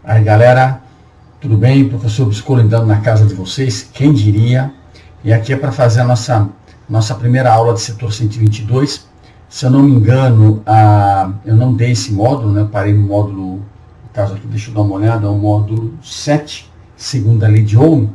Aí galera, tudo bem? Professor Biscolo entrando na casa de vocês, quem diria? E aqui é para fazer a nossa primeira aula de setor 122. Se eu não me engano, eu não dei esse módulo, né? Eu parei no módulo, no caso aqui, deixa eu dar uma olhada, é o módulo 7, segunda lei de Ohm.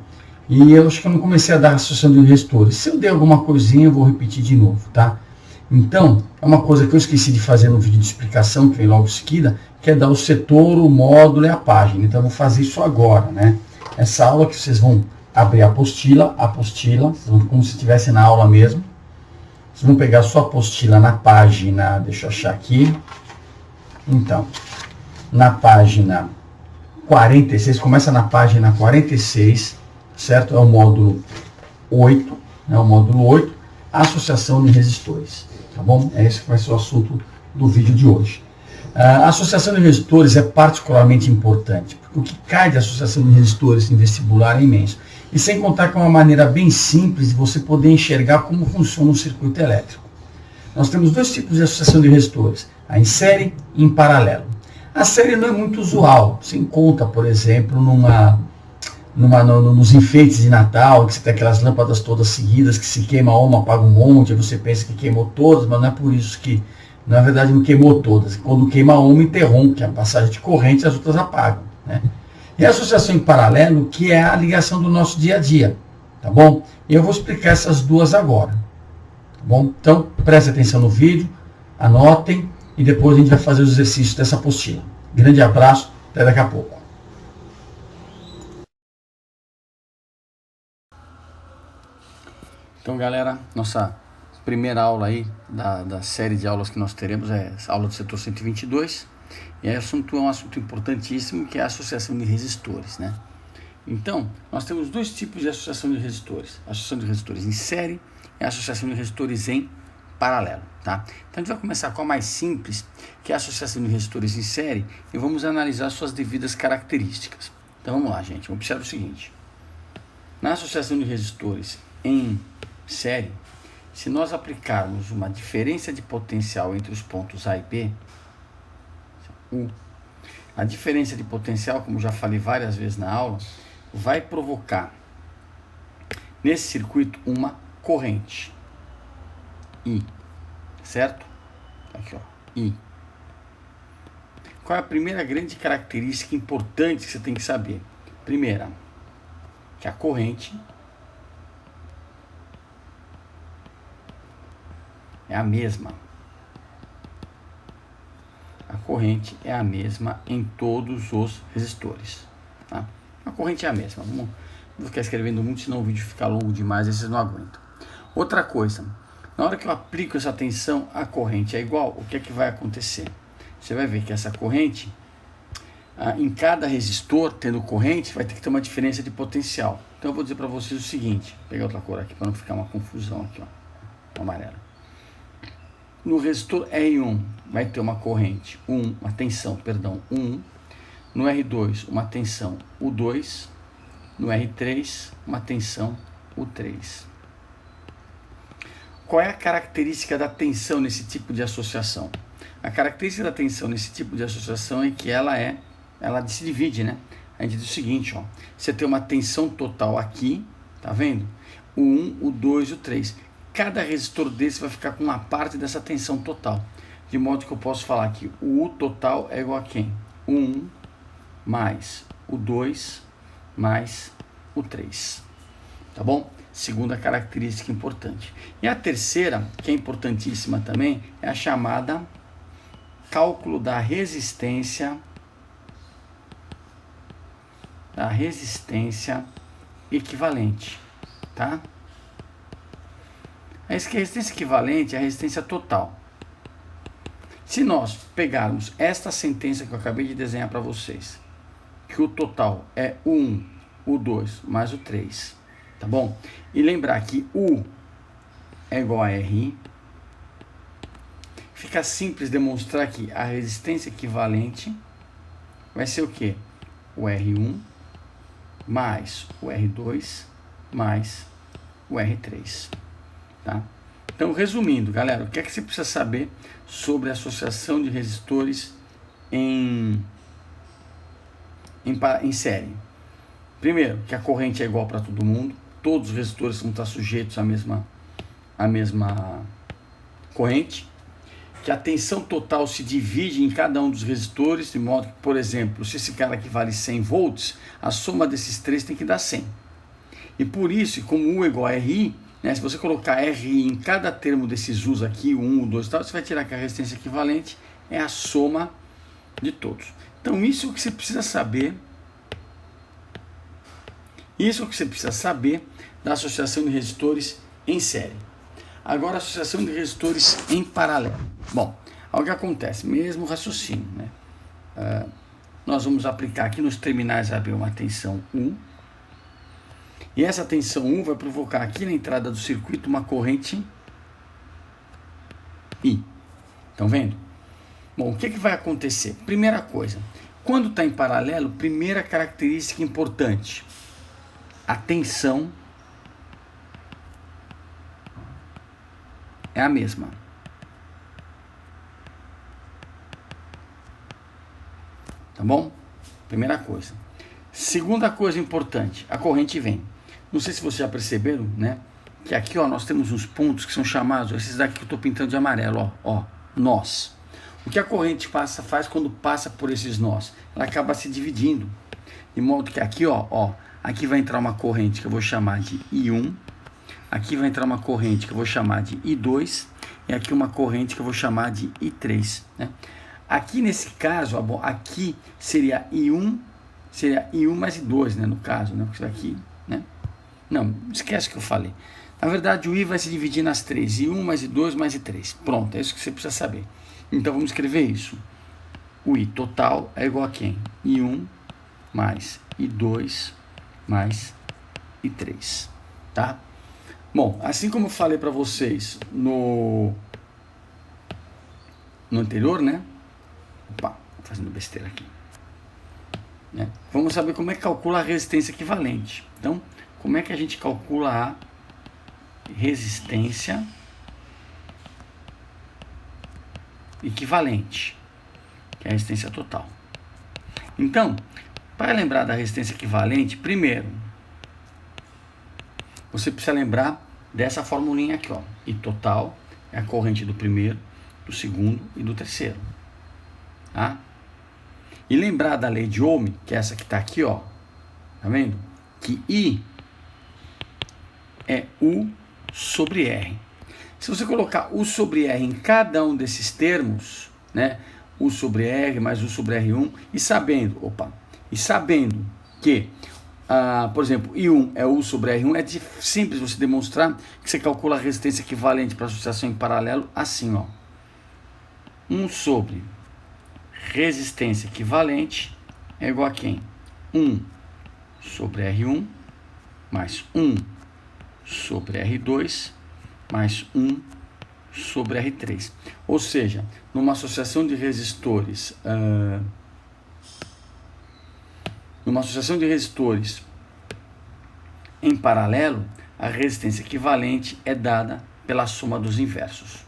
E eu acho que eu não comecei a dar associação de resistores. Se eu der alguma coisinha, eu vou repetir de novo, tá? Então, é uma coisa que eu esqueci de fazer no vídeo de explicação, que vem logo em seguida, que é dar o setor, o módulo e a página. Então, eu vou fazer isso agora, né? Essa aula que vocês vão abrir a apostila, como se estivesse na aula mesmo. Vocês vão pegar a sua apostila na página, deixa eu achar aqui. Então, na página 46, começa na página 46, certo? É o módulo 8, né? O módulo 8, associação de resistores. Tá bom? Esse vai ser o assunto do vídeo de hoje. A associação de resistores é particularmente importante, porque o que cai de associação de resistores em vestibular é imenso. E sem contar que é uma maneira bem simples de você poder enxergar como funciona um circuito elétrico. Nós temos dois tipos de associação de resistores, a em série e em paralelo. A série não é muito usual, se encontra, por exemplo, nos enfeites de Natal, que você tem aquelas lâmpadas todas seguidas, que se queima uma, apaga um monte, aí você pensa que queimou todas, mas não é por isso que, na verdade, não queimou todas. Quando queima uma, interrompe a passagem de corrente e as outras apagam, né? E a associação em paralelo, que é a ligação do nosso dia a dia, tá bom? E eu vou explicar essas duas agora, tá bom? Então, preste atenção no vídeo, anotem, e depois a gente vai fazer os exercícios dessa apostila. Grande abraço, até daqui a pouco. Então, galera, nossa primeira aula aí da série de aulas que nós teremos é a aula do setor 122. E aí é um assunto importantíssimo, que é a associação de resistores, né? Então, nós temos dois tipos de associação de resistores. A associação de resistores em série e a associação de resistores em paralelo, tá? Então, a gente vai começar com a mais simples, que é a associação de resistores em série, e vamos analisar suas devidas características. Então, vamos lá, gente. Observe o seguinte. Na associação de resistores em série, se nós aplicarmos uma diferença de potencial entre os pontos A e B, a diferença de potencial, como já falei várias vezes na aula, vai provocar nesse circuito uma corrente I, certo? Aqui, ó, I. Qual é a primeira grande característica importante que você tem que saber? Primeira, que a corrente é a mesma. A corrente é a mesma em todos os resistores, tá? A corrente é a mesma. Não vou ficar escrevendo muito, senão o vídeo fica longo demais e vocês não aguentam. Outra coisa, na hora que eu aplico essa tensão, a corrente é igual, o que é que vai acontecer? Você vai ver que essa corrente, em cada resistor, tendo corrente, vai ter que ter uma diferença de potencial. Então eu vou dizer para vocês o seguinte, vou pegar outra cor aqui para não ficar uma confusão aqui, ó, amarelo. No resistor R1 vai ter uma corrente, uma tensão, 1. No R2, uma tensão U2. No R3, uma tensão U3. Qual é a característica da tensão nesse tipo de associação? A característica da tensão nesse tipo de associação é que ela se divide, né? A gente diz o seguinte, ó, você tem uma tensão total aqui, tá vendo? O 1, o 2 e o 3. Cada resistor desse vai ficar com uma parte dessa tensão total. De modo que eu posso falar que o U total é igual a quem? O 1 mais o 2 mais o 3. Tá bom? Segunda característica importante. E a terceira, que é importantíssima também, é a chamada cálculo da resistência equivalente, tá? A resistência equivalente é a resistência total. Se nós pegarmos esta sentença que eu acabei de desenhar para vocês, que o total é o 1, o 2 mais o 3, tá bom? E lembrar que U é igual a RI, fica simples demonstrar que a resistência equivalente vai ser o quê? O R1 mais o R2 mais o R3. Tá? Então, resumindo, galera, o que é que você precisa saber sobre a associação de resistores em em série? Primeiro, que a corrente é igual para todo mundo, todos os resistores vão estar sujeitos à mesma corrente, que a tensão total se divide em cada um dos resistores, de modo que, por exemplo, se esse cara aqui vale 100 volts, a soma desses três tem que dar 100. E por isso, como U é igual a RI, né, se você colocar RI em cada termo desses U's aqui, o 1, o 2 e tal, você vai tirar que a resistência equivalente é a soma de todos. Então isso é o que você precisa saber. Isso é o que você precisa saber da associação de resistores em série. Agora, a associação de resistores em paralelo. Bom, o que acontece? Mesmo raciocínio, né? Nós vamos aplicar aqui nos terminais AB uma tensão U. E essa tensão U vai provocar aqui na entrada do circuito uma corrente I. Estão vendo? Bom, o que vai acontecer? Primeira coisa, quando está em paralelo, primeira característica importante, a tensão é a mesma. Tá bom? Primeira coisa. Segunda coisa importante, a corrente vem. Não sei se vocês já perceberam, né? Que aqui, ó, nós temos uns pontos que são chamados, esses daqui que eu estou pintando de amarelo, ó, nós. O que a corrente faz quando passa por esses nós? Ela acaba se dividindo. De modo que aqui, ó, aqui vai entrar uma corrente que eu vou chamar de I1. Aqui vai entrar uma corrente que eu vou chamar de I2. E aqui uma corrente que eu vou chamar de I3, né? Aqui nesse caso, ó, bom, aqui seria I1 mais I2, né, no caso, né? Porque aqui, né? Não, esquece o que eu falei. Na verdade, o I vai se dividir nas três. I1 mais I2 mais I3. Pronto, é isso que você precisa saber. Então, vamos escrever isso. O I total é igual a quem? I1 mais I2 mais I3. Tá? Bom, assim como eu falei para vocês no anterior, né? Opa, fazendo besteira aqui. Né? Vamos saber como é que calcula a resistência equivalente. Então, como é que a gente calcula a resistência equivalente, que é a resistência total. Então, para lembrar da resistência equivalente, primeiro, você precisa lembrar dessa formulinha aqui, ó. I total é a corrente do primeiro, do segundo e do terceiro. Tá? E lembrar da lei de Ohm, que é essa que está aqui, ó. Tá vendo? Que I é U sobre R. Se você colocar U sobre R em cada um desses termos, né? U sobre R mais U sobre R1, e sabendo que, por exemplo, I1 é U sobre R1, é simples você demonstrar que você calcula a resistência equivalente para associação em paralelo assim, ó. 1 sobre resistência equivalente é igual a quem? 1 sobre R1 mais 1 sobre R2 mais 1 sobre R3. Ou seja, numa associação de resistores, em paralelo, a resistência equivalente é dada pela soma dos inversos.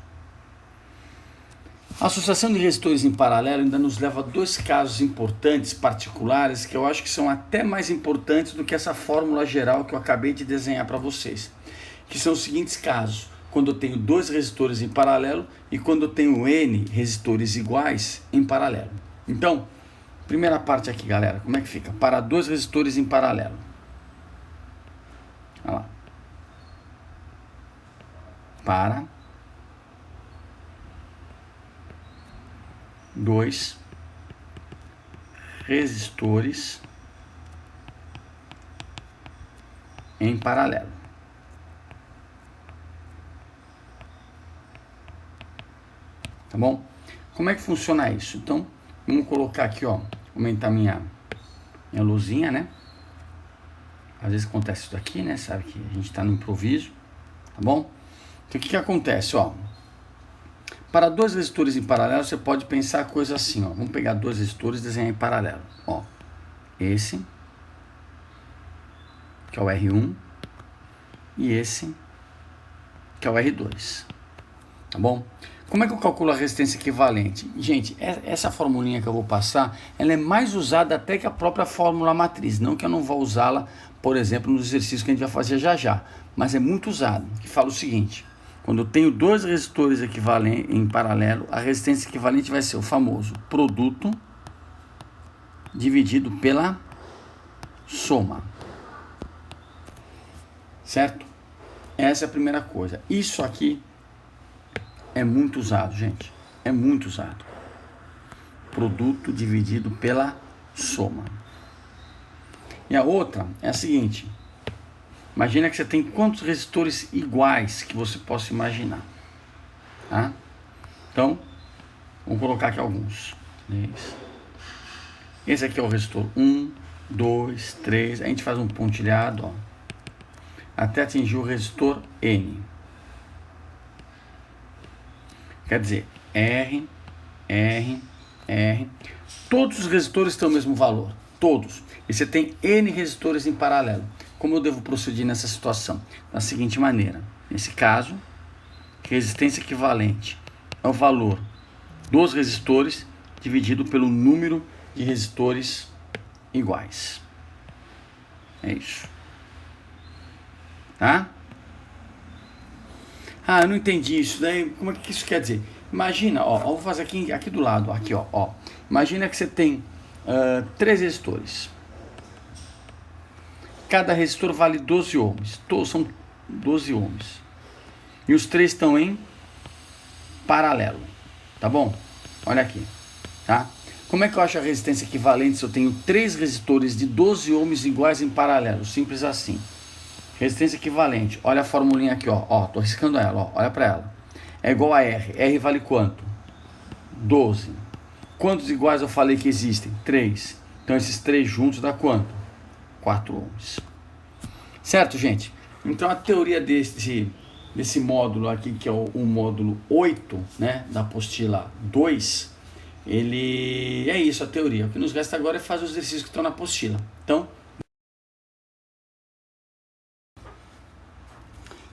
A associação de resistores em paralelo ainda nos leva a dois casos importantes, particulares, que eu acho que são até mais importantes do que essa fórmula geral que eu acabei de desenhar para vocês. Que são os seguintes casos: quando eu tenho dois resistores em paralelo e quando eu tenho N resistores iguais em paralelo. Então, primeira parte aqui, galera, como é que fica? Para dois resistores em paralelo. Olha lá. Para dois resistores em paralelo. Tá bom? Como é que funciona isso? Então, vamos colocar aqui, ó, aumentar minha luzinha, né? Às vezes acontece isso daqui, né? Sabe que a gente tá no improviso, tá bom? Então, o que acontece, ó? Para dois resistores em paralelo, você pode pensar a coisa assim, ó. Vamos pegar dois resistores e desenhar em paralelo, ó. Esse, que é o R1, e esse, que é o R2, tá bom? Como é que eu calculo a resistência equivalente? Gente, essa formulinha que eu vou passar, ela é mais usada até que a própria fórmula matriz. Não que eu não vou usá-la, por exemplo, nos exercícios que a gente vai fazer já já. Mas é muito usado, que fala o seguinte: quando eu tenho dois resistores equivalentes em paralelo, a resistência equivalente vai ser o famoso produto dividido pela soma. Certo? Essa é a primeira coisa. Isso aqui é muito usado, gente. É muito usado. Produto dividido pela soma. E a outra é a seguinte. Imagina que você tem quantos resistores iguais que você possa imaginar. Tá? Então, vamos colocar aqui alguns. Esse aqui é o resistor 1, 2, 3. A gente faz um pontilhado, ó, até atingir o resistor N. Quer dizer, R. Todos os resistores têm o mesmo valor. Todos. E você tem N resistores em paralelo. Como eu devo proceder nessa situação? Da seguinte maneira. Nesse caso, resistência equivalente é o valor dos resistores dividido pelo número de resistores iguais. É isso. Tá? Ah, eu não entendi isso. Daí, como é que isso quer dizer? Imagina, ó, eu vou fazer aqui do lado, aqui, ó. Imagina que você tem 3 resistores. Cada resistor vale 12 ohms. São 12 ohms. E os 3 estão em paralelo. Tá bom? Olha aqui. Tá? Como é que eu acho a resistência equivalente se eu tenho 3 resistores de 12 ohms iguais em paralelo? Simples assim. Resistência equivalente. Olha a formulinha aqui, ó. Tô riscando ela, ó. Olha para ela. É igual a R. R vale quanto? 12. Quantos iguais eu falei que existem? 3. Então esses 3 juntos dá quanto? 4 ohms. Certo, gente? Então a teoria desse módulo aqui, que é o módulo 8, né, da apostila 2, ele é isso, a teoria. O que nos resta agora é fazer os exercícios que estão na apostila.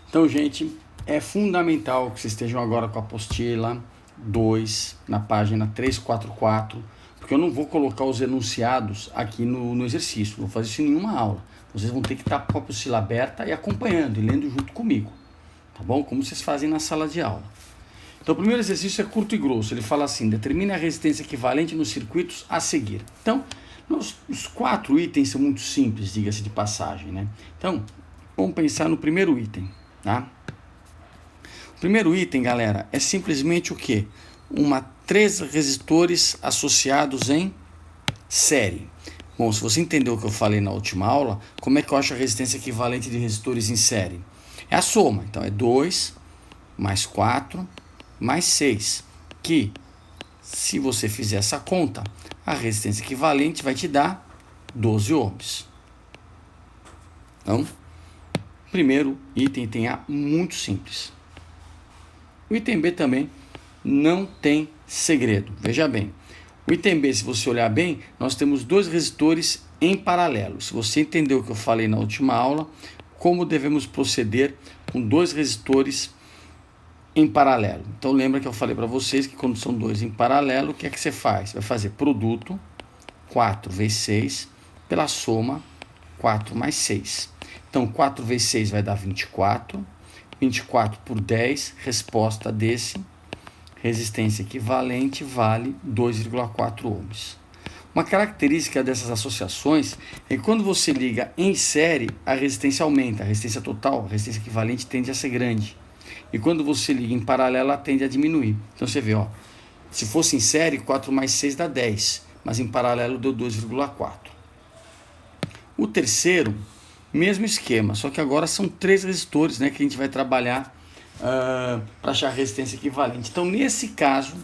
Então, gente, é fundamental que vocês estejam agora com a apostila 2, na página 344, porque eu não vou colocar os enunciados aqui no exercício, não vou fazer isso em nenhuma aula. Vocês vão ter que estar com a apostila aberta e acompanhando, e lendo junto comigo, tá bom? Como vocês fazem na sala de aula. Então, o primeiro exercício é curto e grosso. Ele fala assim: determine a resistência equivalente nos circuitos a seguir. Então, os 4 itens são muito simples, diga-se de passagem, né? Então, vamos pensar no primeiro item, tá? O primeiro item, galera, é simplesmente o quê? 3 resistores associados em série. Bom, se você entendeu o que eu falei na última aula, como é que eu acho a resistência equivalente de resistores em série? É a soma. Então, é 2 mais 4 mais 6. Que, se você fizer essa conta, a resistência equivalente vai te dar 12 ohms. Então, primeiro item A, muito simples. O item B também não tem segredo. Veja bem, o item B, se você olhar bem, nós temos 2 resistores em paralelo. Se você entendeu o que eu falei na última aula, como devemos proceder com 2 resistores em paralelo. Então lembra que eu falei para vocês que quando são 2 em paralelo, o que é que você faz? Vai fazer produto 4 vezes 6 pela soma 4 mais 6. Então 4 vezes 6 vai dar 24. 24 por 10, resposta desse, resistência equivalente vale 2,4 ohms. Uma característica dessas associações é que quando você liga em série, a resistência aumenta, a resistência total, a resistência equivalente tende a ser grande. E quando você liga em paralelo, ela tende a diminuir. Então você vê, ó, se fosse em série, 4 mais 6 dá 10, mas em paralelo deu 2,4. O terceiro, mesmo esquema, só que agora são 3 resistores, né, que a gente vai trabalhar para achar a resistência equivalente. Então, nesse caso,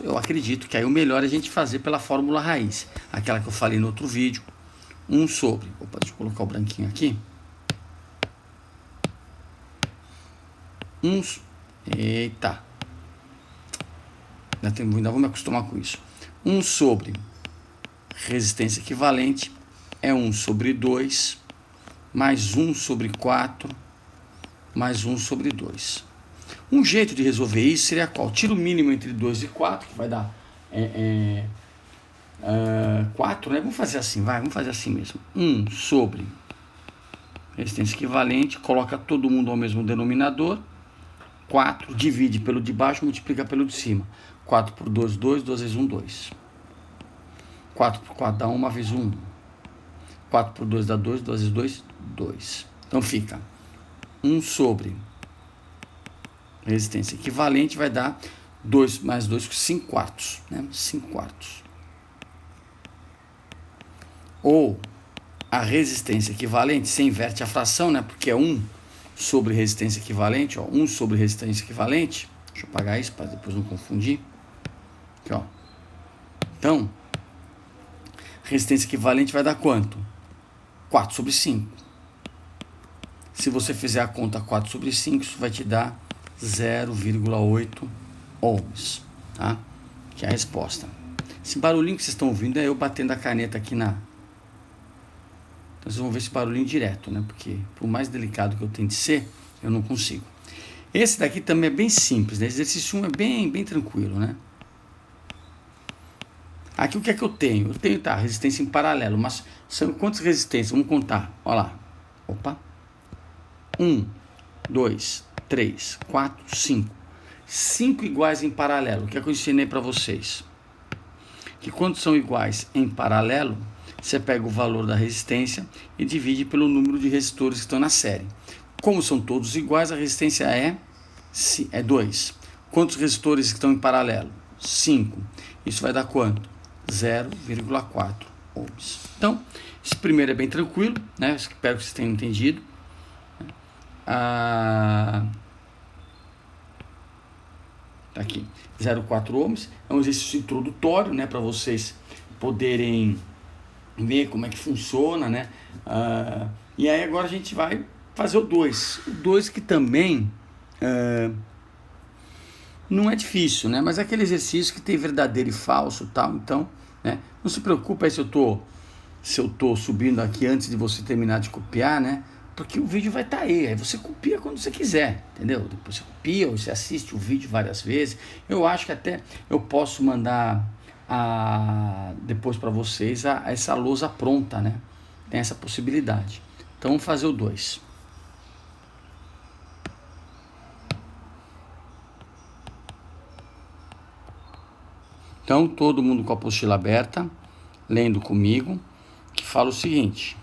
eu acredito que aí o melhor é a gente fazer pela fórmula raiz, aquela que eu falei no outro vídeo, 1 sobre... Opa, deixa eu colocar o branquinho aqui. Eita! Ainda vou me acostumar com isso. 1 sobre resistência equivalente é 1 sobre 2... mais 1 sobre 4, mais 1 sobre 2. Um jeito de resolver isso seria qual? Tira o mínimo entre 2 e 4, que vai dar 4, né? Vamos fazer assim, vamos fazer assim mesmo. 1 sobre resistência equivalente, coloca todo mundo ao mesmo denominador. 4, divide pelo de baixo, multiplica pelo de cima. 4 por 2, 2, 2 vezes 1, 2. 4 por 4 dá 1, 1 vezes 1. 4 por 2 dá 2, 2 vezes 2, 2. Então fica 1 sobre resistência equivalente vai dar 2 mais 2, 5 quartos. Né? 5 quartos. Ou a resistência equivalente, você inverte a fração, né? Porque é 1 sobre resistência equivalente, ó, 1 sobre resistência equivalente. Deixa eu apagar isso para depois não confundir. Aqui, ó. Então, resistência equivalente vai dar quanto? 4 sobre 5. Se você fizer a conta 4 sobre 5, isso vai te dar 0,8 ohms, tá? Que é a resposta. Esse barulhinho que vocês estão ouvindo é eu batendo a caneta aqui na... Então vocês vão ver esse barulhinho direto, né? Porque por mais delicado que eu tente ser, eu não consigo. Esse daqui também é bem simples, né? Exercício 1 é bem tranquilo, né? Aqui o que é que eu tenho? Eu tenho, tá, resistência em paralelo, mas são quantas resistências? Vamos contar, olha lá. Opa. 1, 2, 3, 4, 5. 5 iguais em paralelo. O que é que eu ensinei para vocês? Que quando são iguais em paralelo, você pega o valor da resistência e divide pelo número de resistores que estão na série. Como são todos iguais, a resistência é 2. Quantos resistores estão em paralelo? 5. Isso vai dar quanto? 0,4 ohms. Então, esse primeiro é bem tranquilo, né? Espero que vocês tenham entendido. Tá aqui, 0,4 ohms. É um exercício introdutório, né? Para vocês poderem ver como é que funciona, né? E aí agora a gente vai fazer o 2. O 2 que também não é difícil, né? Mas é aquele exercício que tem verdadeiro e falso, tal. Então, né? Não se preocupe aí se eu tô subindo aqui antes de você terminar de copiar, né? Porque o vídeo vai estar aí você copia quando você quiser, entendeu? Depois você copia ou você assiste o vídeo várias vezes. Eu acho que até eu posso mandar depois para vocês essa lousa pronta, né? Tem essa possibilidade. Então vamos fazer o 2. Então todo mundo com a apostila aberta, lendo comigo, que fala o seguinte: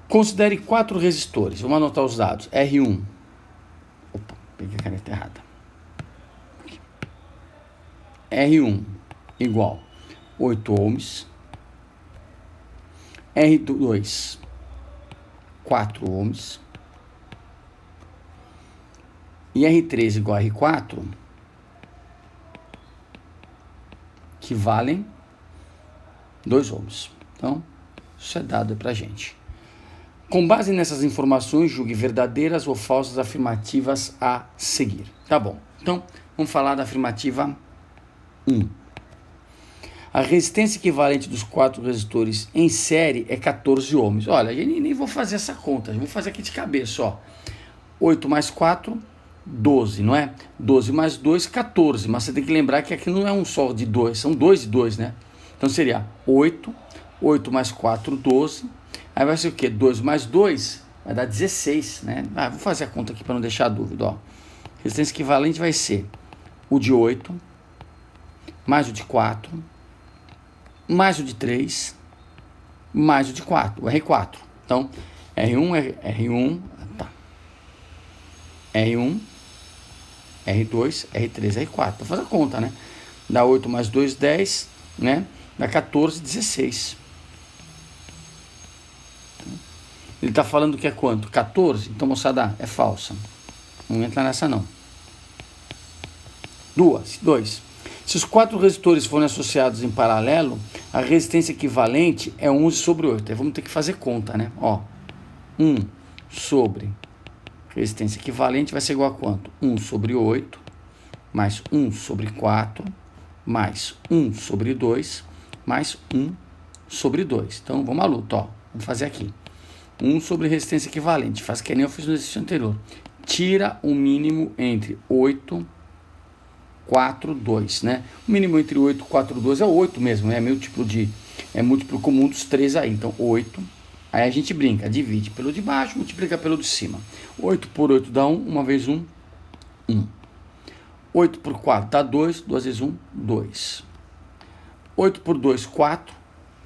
considere 4 resistores. Vamos anotar os dados. R1. Opa, peguei a caneta errada. R1 igual 8 ohms. R2 4 ohms. E R3 igual a R4, que valem 2 ohms. Então, isso é dado pra gente. Com base nessas informações, julgue verdadeiras ou falsas afirmativas a seguir. Tá bom. Então, vamos falar da afirmativa 1. A resistência equivalente dos 4 resistores em série é 14 ohms. Olha, eu nem vou fazer essa conta, vou fazer aqui de cabeça, ó. 8 mais 4, 12, não é? 12 mais 2, 14. Mas você tem que lembrar que aqui não é um só de 2, são 2 e 2, né? Então seria 8, 8 mais 4, 12. Aí vai ser o quê? 2 mais 2 vai dar 16, né? Vou fazer a conta aqui para não deixar dúvida, ó. Resistência equivalente vai ser o de 8, mais o de 4, mais o de 3, mais o de 4, o R4. Então, R1, tá. R1, R2, R3, R4. Vou fazer a conta, né? Dá 8 mais 2, 10, né? Dá 14, 16. Ele está falando que é quanto? 14? Então, moçada, é falsa. Não entra nessa, não. 2. Se os 4 resistores forem associados em paralelo, a resistência equivalente é 11 sobre 8. Aí vamos ter que fazer conta, né? Ó, 1 sobre resistência equivalente vai ser igual a quanto? 1 sobre 8, mais 1 sobre 4, mais 1 sobre 2, mais 1 sobre 2. Então, vamos à luta, ó. Vamos fazer aqui. 1 sobre resistência equivalente. Faz que nem eu fiz no exercício anterior. tira o mínimo entre 8, 4, 2, né? O mínimo entre 8 e 4, 2 é 8 mesmo, né? É múltiplo comum dos 3 aí. Então, 8. Aí a gente brinca, divide pelo de baixo, multiplica pelo de cima. 8 por 8 dá 1, 1 vezes 1, 1. 8 por 4 dá 2, 2 vezes 1, 2. 8 por 2, 4.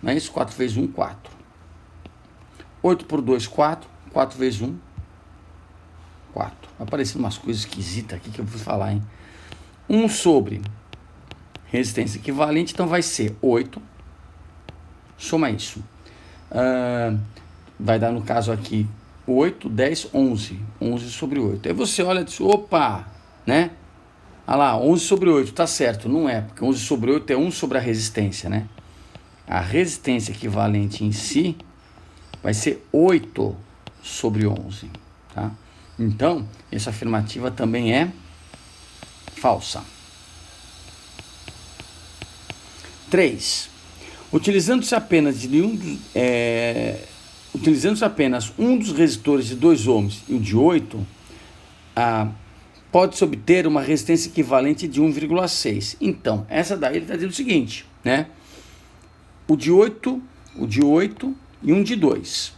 Não é isso? 4 vezes 1, 4. 8 por 2, 4. 4 vezes 1, 4. Aparecendo umas coisas esquisitas aqui que eu vou falar, hein? 1 sobre resistência equivalente, então vai ser 8. Soma isso. Vai dar, no caso aqui, 8, 10, 11. 11 sobre 8. Aí você olha e diz, opa, né? Olha lá, 11 sobre 8, tá certo. Não é, porque 11 sobre 8 é 1 sobre a resistência, né? A resistência equivalente em si vai ser 8 sobre 11, tá? Então, essa afirmativa também é falsa. 3. Utilizando-se apenas um dos resistores de 2 ohms e o de 8, pode-se obter uma resistência equivalente de 1,6. Então, essa daí ele está dizendo o seguinte, né? O de 8 e um de 2.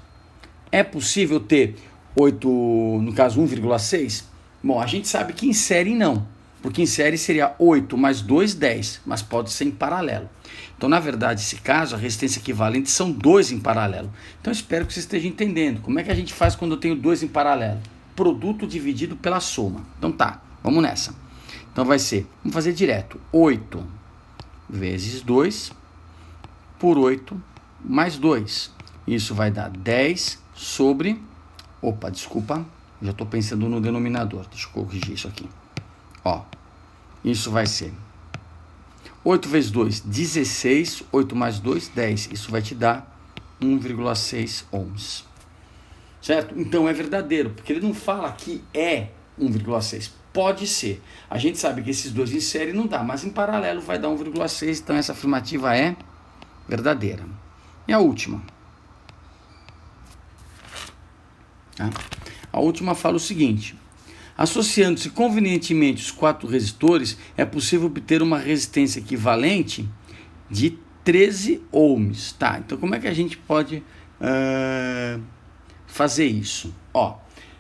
É possível ter 8, no caso 1,6? Bom, a gente sabe que em série não, porque em série seria 8 mais 2, 10, mas pode ser em paralelo. Então, na verdade, nesse caso, a resistência equivalente são 2 em paralelo. Então, espero que você esteja entendendo. Como é que a gente faz quando eu tenho 2 em paralelo? Produto dividido pela soma. Então tá, vamos nessa. Então vai ser, vamos fazer direto, 8 vezes 2 por 8 mais 2. Isso vai dar 10 sobre... Opa, desculpa, já estou pensando no denominador. Deixa eu corrigir isso aqui. Ó, isso vai ser 8 vezes 2, 16. 8 mais 2, 10. Isso vai te dar 1,6 ohms. Certo? Então é verdadeiro, porque ele não fala que é 1,6. Pode ser. A gente sabe que esses dois em série não dá, mas em paralelo vai dar 1,6. Então essa afirmativa é verdadeira. E a última? A última fala o seguinte: associando-se convenientemente os 4 resistores, é possível obter uma resistência equivalente de 13 ohms. Tá, então como é que a gente pode fazer isso? Ó,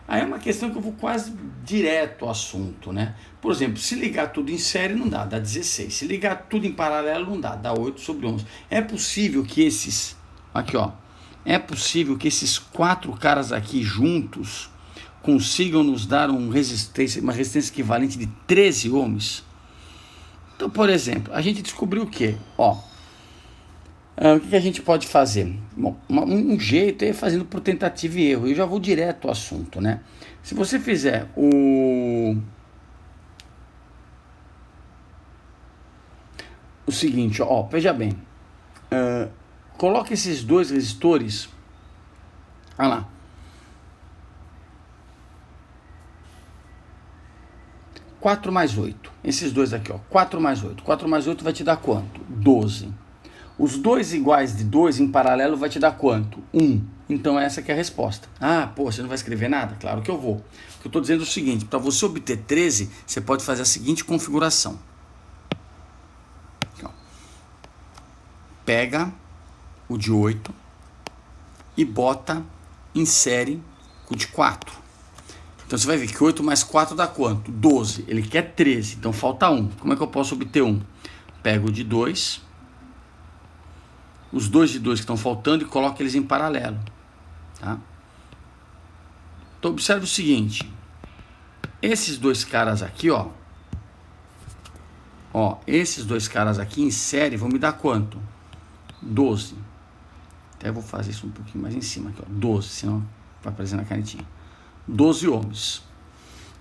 aí é uma questão que eu vou quase direto ao assunto, né? Por exemplo, se ligar tudo em série não dá 16. Se ligar tudo em paralelo não dá 8 sobre 11. É possível que esses... Aqui, ó. É possível que esses 4 caras aqui juntos consigam nos dar uma resistência equivalente de 13 ohms? Então, por exemplo, a gente descobriu o quê? Ó, o que a gente pode fazer? Bom, um jeito é fazendo por tentativa e erro. Eu já vou direto ao assunto, né? Se você fizer o seguinte, ó, veja bem. Coloque esses 2 resistores. Olha lá. 4 mais 8. Esses dois aqui, ó. 4 mais 8. 4 mais 8 vai te dar quanto? 12. Os 2 iguais de 2 em paralelo vai te dar quanto? 1. Então essa aqui é a resposta. Ah, pô, você não vai escrever nada? Claro que eu vou. Eu estou dizendo o seguinte, para você obter 13, você pode fazer a seguinte configuração. Aqui, ó. Pega o de 8 e bota em série com o de 4. Então você vai ver que 8 mais 4 dá quanto? 12. Ele quer 13, então falta 1. Como é que eu posso obter 1? Pego o de 2, os 2 de 2 que estão faltando e coloco eles em paralelo. Tá? Então observe o seguinte. Esses 2 caras aqui, ó. Esses 2 caras aqui em série vão me dar quanto? 12. Até vou fazer isso um pouquinho mais em cima aqui, ó. 12, senão vai aparecer na canetinha. 12 ohms.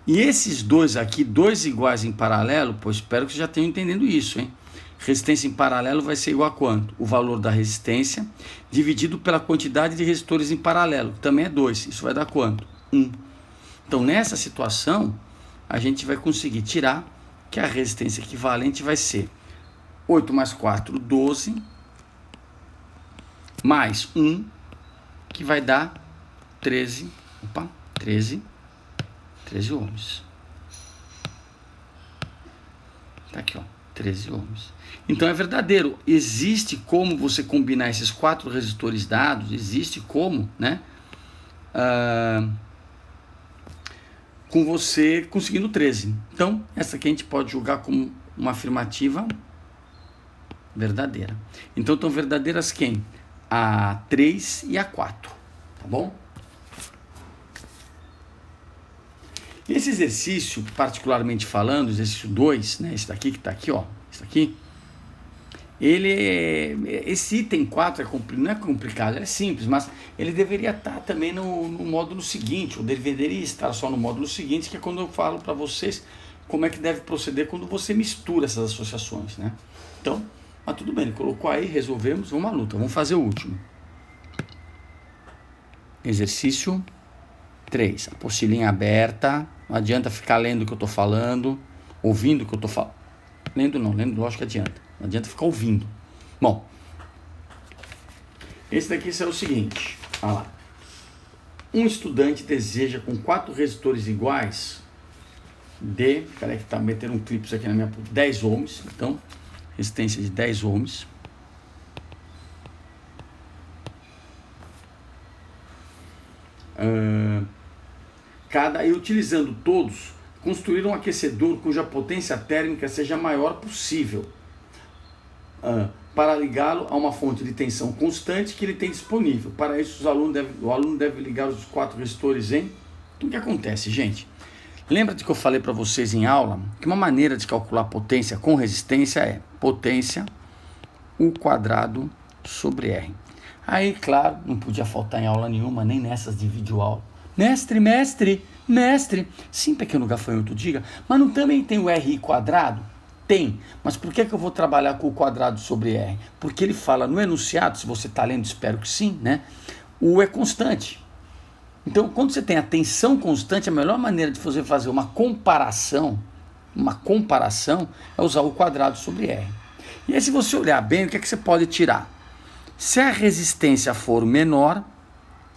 E esses 2 aqui, 2 iguais em paralelo, pô, espero que você já tenha entendendo isso, hein? Resistência em paralelo vai ser igual a quanto? O valor da resistência dividido pela quantidade de resistores em paralelo, que também é 2. Isso vai dar quanto? 1. Então, nessa situação, a gente vai conseguir tirar que a resistência equivalente vai ser 8 mais 4, 12, mais 1, que vai dar 13 13 ohms. Tá aqui, ó, 13 ohms. Então é verdadeiro. Existe como você combinar esses 4 resistores dados, existe como, né? Com você conseguindo 13. Então, essa aqui a gente pode julgar como uma afirmativa verdadeira. Então, estão verdadeiras quem? A 3 e a 4, tá bom? Esse exercício, particularmente falando, exercício 2, né, esse daqui que está aqui, ó, esse daqui, esse item 4 não é complicado, é simples, mas ele deveria estar também no módulo seguinte, ou deveria estar só no módulo seguinte, que é quando eu falo para vocês como é que deve proceder quando você mistura essas associações, né? Então, mas tudo bem, ele colocou aí, resolvemos, vamos à luta, vamos fazer o último. Exercício 3, apostilinha aberta, não adianta ficar lendo o que eu estou falando, ouvindo o que eu estou falando. Lendo não, lendo lógico que adianta. Não adianta ficar ouvindo. Bom, esse daqui é o seguinte. Olha lá. Um estudante deseja com 4 resistores iguais de... Peraí que tá metendo um clipe aqui na minha... 10 ohms. Então, resistência de 10 ohms. E utilizando todos, construir um aquecedor cuja potência térmica seja a maior possível, para ligá-lo a uma fonte de tensão constante que ele tem disponível. Para isso, o aluno deve ligar os 4 resistores em... Então, o que acontece, gente? Lembra de que eu falei para vocês em aula que uma maneira de calcular potência com resistência é potência U² sobre R. Aí, claro, não podia faltar em aula nenhuma, nem nessas de videoaula. Mestre, sim, pequeno gafanhoto, diga, mas não também tem o RI²? Tem, mas por que eu vou trabalhar com o quadrado sobre R? Porque ele fala no enunciado, se você está lendo, espero que sim, né? O é constante. Então, quando você tem a tensão constante, a melhor maneira de você fazer uma comparação é usar o quadrado sobre R. E aí, se você olhar bem, o que é que você pode tirar? Se a resistência for menor,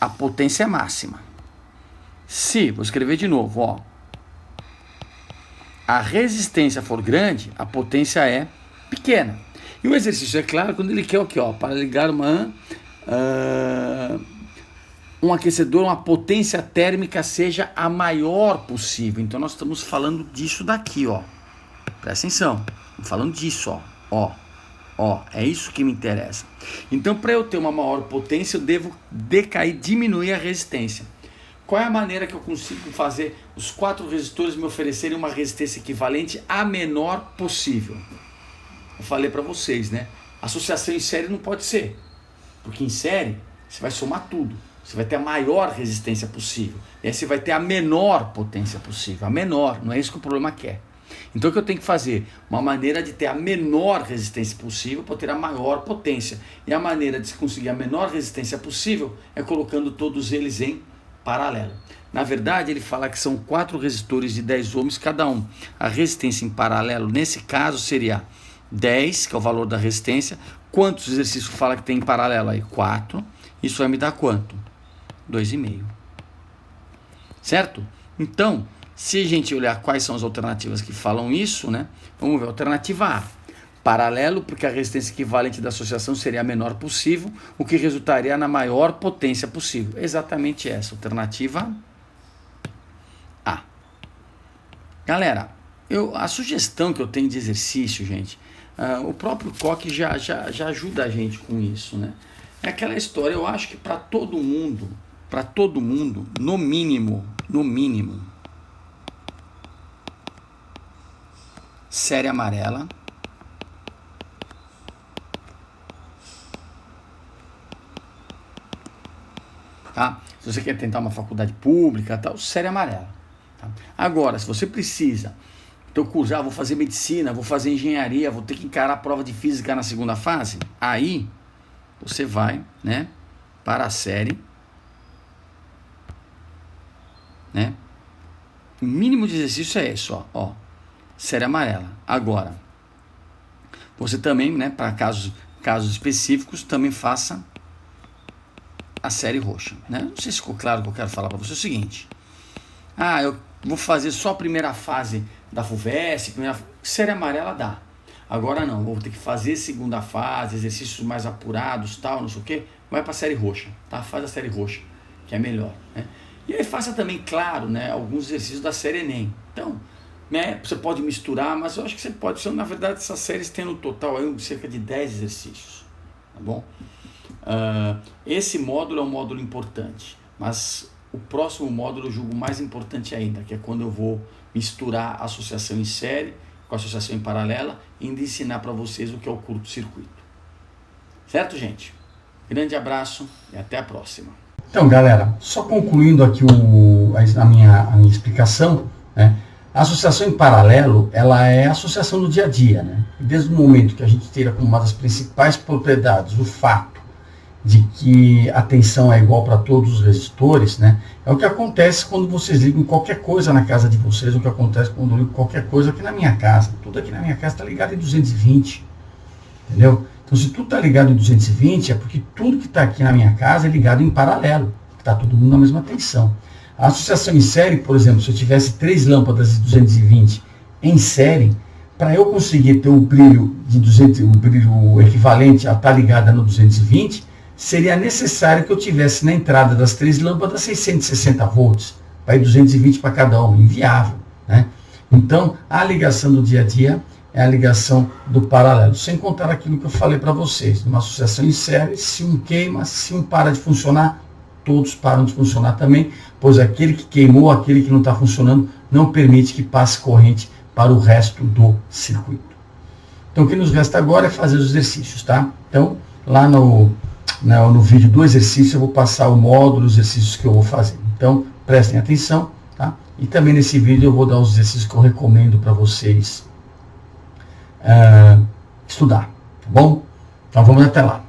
a potência é máxima. Se, vou escrever de novo, ó, a resistência for grande, a potência é pequena. E o exercício é claro quando ele quer o quê? Ó, para ligar um aquecedor, uma potência térmica seja a maior possível. Então nós estamos falando disso daqui, ó. Presta atenção, estamos falando disso, ó. É isso que me interessa. Então, para eu ter uma maior potência, eu devo diminuir a resistência. Qual é a maneira que eu consigo fazer os 4 resistores me oferecerem uma resistência equivalente a menor possível? Eu falei para vocês, né? Associação em série não pode ser. Porque em série, você vai somar tudo. Você vai ter a maior resistência possível. E aí você vai ter a menor potência possível. A menor, não é isso que o problema quer. Então o que eu tenho que fazer? Uma maneira de ter a menor resistência possível para ter a maior potência. E a maneira de conseguir a menor resistência possível é colocando todos eles em paralelo. Na verdade, ele fala que são 4 resistores de 10 ohms cada um. A resistência em paralelo, nesse caso, seria 10, que é o valor da resistência. Quantos exercícios fala que tem em paralelo aí? 4. Isso vai me dar quanto? 2,5. Certo? Então, se a gente olhar quais são as alternativas que falam isso, né? Vamos ver. Alternativa A. Paralelo, porque a resistência equivalente da associação seria a menor possível, o que resultaria na maior potência possível. Exatamente essa, alternativa A. Galera, a sugestão que eu tenho de exercício, gente, o próprio Koch já ajuda a gente com isso, né? É aquela história, eu acho que para todo mundo, no mínimo, série amarela, tá? Se você quer tentar uma faculdade pública, tal, série amarela. Tá? Agora, se você precisa, então cursar, vou fazer medicina, vou fazer engenharia, vou ter que encarar a prova de física na segunda fase, aí você vai, né, para a série, né? O mínimo de exercício é esse, ó, série amarela. Agora, você também, né, para casos específicos, também faça a série roxa, né? Não sei se ficou claro o que eu quero falar para você. É o seguinte: vou fazer só a primeira fase da FUVEST, série amarela dá. Agora não, vou ter que fazer segunda fase, exercícios mais apurados, tal, não sei o que, vai para a série roxa, tá? Faz a série roxa, que é melhor, né? E aí faça também, claro, né, alguns exercícios da série Enem. Então, né, você pode misturar, mas eu acho que você pode, na verdade, essas séries têm no total aí cerca de 10 exercícios, tá bom? Esse módulo é um módulo importante, mas o próximo módulo eu julgo mais importante ainda, que é quando eu vou misturar a associação em série com a associação em paralela e ainda ensinar para vocês o que é o curto-circuito. Certo, gente? Grande abraço e até a próxima. Então, galera, só concluindo aqui a minha explicação, né? A associação em paralelo, ela é a associação do dia a dia, né? E desde o momento que a gente tira como uma das principais propriedades o fato de que a tensão é igual para todos os resistores, né? É o que acontece quando vocês ligam qualquer coisa na casa de vocês, o que acontece quando eu ligo qualquer coisa aqui na minha casa. Tudo aqui na minha casa está ligado em 220, entendeu? Então, se tudo está ligado em 220, é porque tudo que está aqui na minha casa é ligado em paralelo, está todo mundo na mesma tensão. A associação em série, por exemplo, se eu tivesse 3 lâmpadas de 220 em série, para eu conseguir ter o brilho de 200, o brilho equivalente a estar ligada no 220, seria necessário que eu tivesse na entrada das 3 lâmpadas 660 volts, para ir 220 para cada um, inviável, né? Então, a ligação do dia a dia é a ligação do paralelo, sem contar aquilo que eu falei para vocês, uma associação em série, se um queima, se um para de funcionar, todos param de funcionar também, pois aquele que queimou, aquele que não está funcionando, não permite que passe corrente para o resto do circuito. Então, o que nos resta agora é fazer os exercícios, tá? Então, lá no vídeo do exercício, eu vou passar o módulo, os exercícios que eu vou fazer. Então, prestem atenção, tá? E também nesse vídeo eu vou dar os exercícios que eu recomendo para vocês estudar, tá bom? Então, vamos até lá.